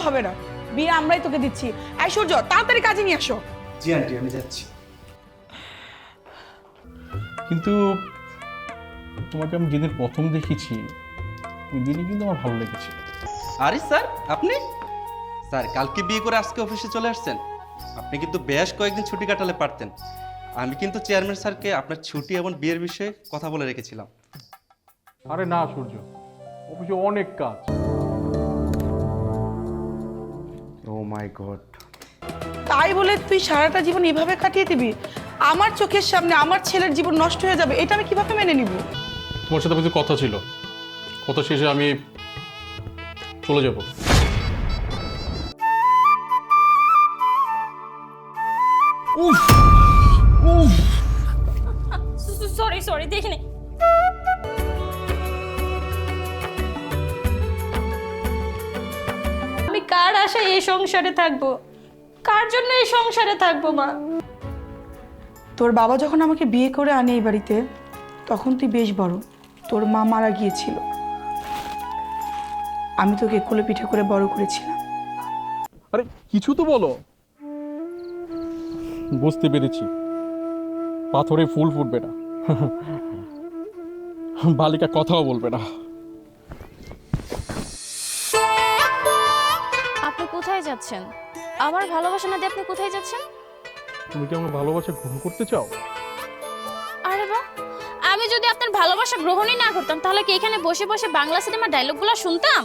হবে না, বিয়ে আমরাই তোকে দিচ্ছি। এই সূর্য, তাড়াতাড়ি কাজে নিয়ে আসো। জি আন্টি, আমি যাচ্ছি। কিন্তু তোমাকে আমি যেদিন প্রথম দেখেছি ওই দিনই কিন্তু আমার ভালো লেগেছে। আরে স্যার, আপনি স্যার কালকে বিয়ে করে আজকে অফিসে চলে আসছেন? আপনি কিন্তু বেশ কয়েকদিন ছুটি কাটালে পারতেন। আমি কিন্তু চেয়ারম্যান স্যারকে আপনার ছুটি এবং বিয়ের বিষয়ে কথা বলে রেখেছিলাম। আরে না সূর্য, অফিসে অনেক কাজ। ও মাই গড। তাই বলে তুই সারাটা জীবন এভাবে কাটিয়ে দিবি? আমার চোখের সামনে আমার ছেলের জীবন নষ্ট হয়ে যাবে, এটা আমি কিভাবে মেনে নিব? তোমার সাথে কিছু কথা ছিল, কথা শেষে আমি চলে যাব। সরি সরি, দেখিনি। আমি কার আশায় এই সংসারে থাকবো, কার জন্য এই সংসারে থাকবো মা? তোর বাবা যখন আমাকে বিয়ে করে আনে এই বাড়িতে, তখন তুই বেশ বড়, তোর মা মারা গিয়েছিল। আমি তোকে কোলে পিঠে করে বড় করেছিলাম। আরে কিছু তো বলো। বুঝতে পেরেছি, পাথরে ফুল ফুটবে না, বালিকা কথাও বলবে না। আপনি কোথায় যাচ্ছেন? আমার ভালোবাসা না দিয়ে আপনি কোথায় যাচ্ছেন? তুমি কি আমার ভালোবাসা গ্রহণ করতে চাও? আরে বাহ, আমি যদি আপনার ভালোবাসা গ্রহণই না করতাম তাহলে কি এখানে বসে বসে বাংলা সিনেমা ডায়লগগুলো শুনতাম?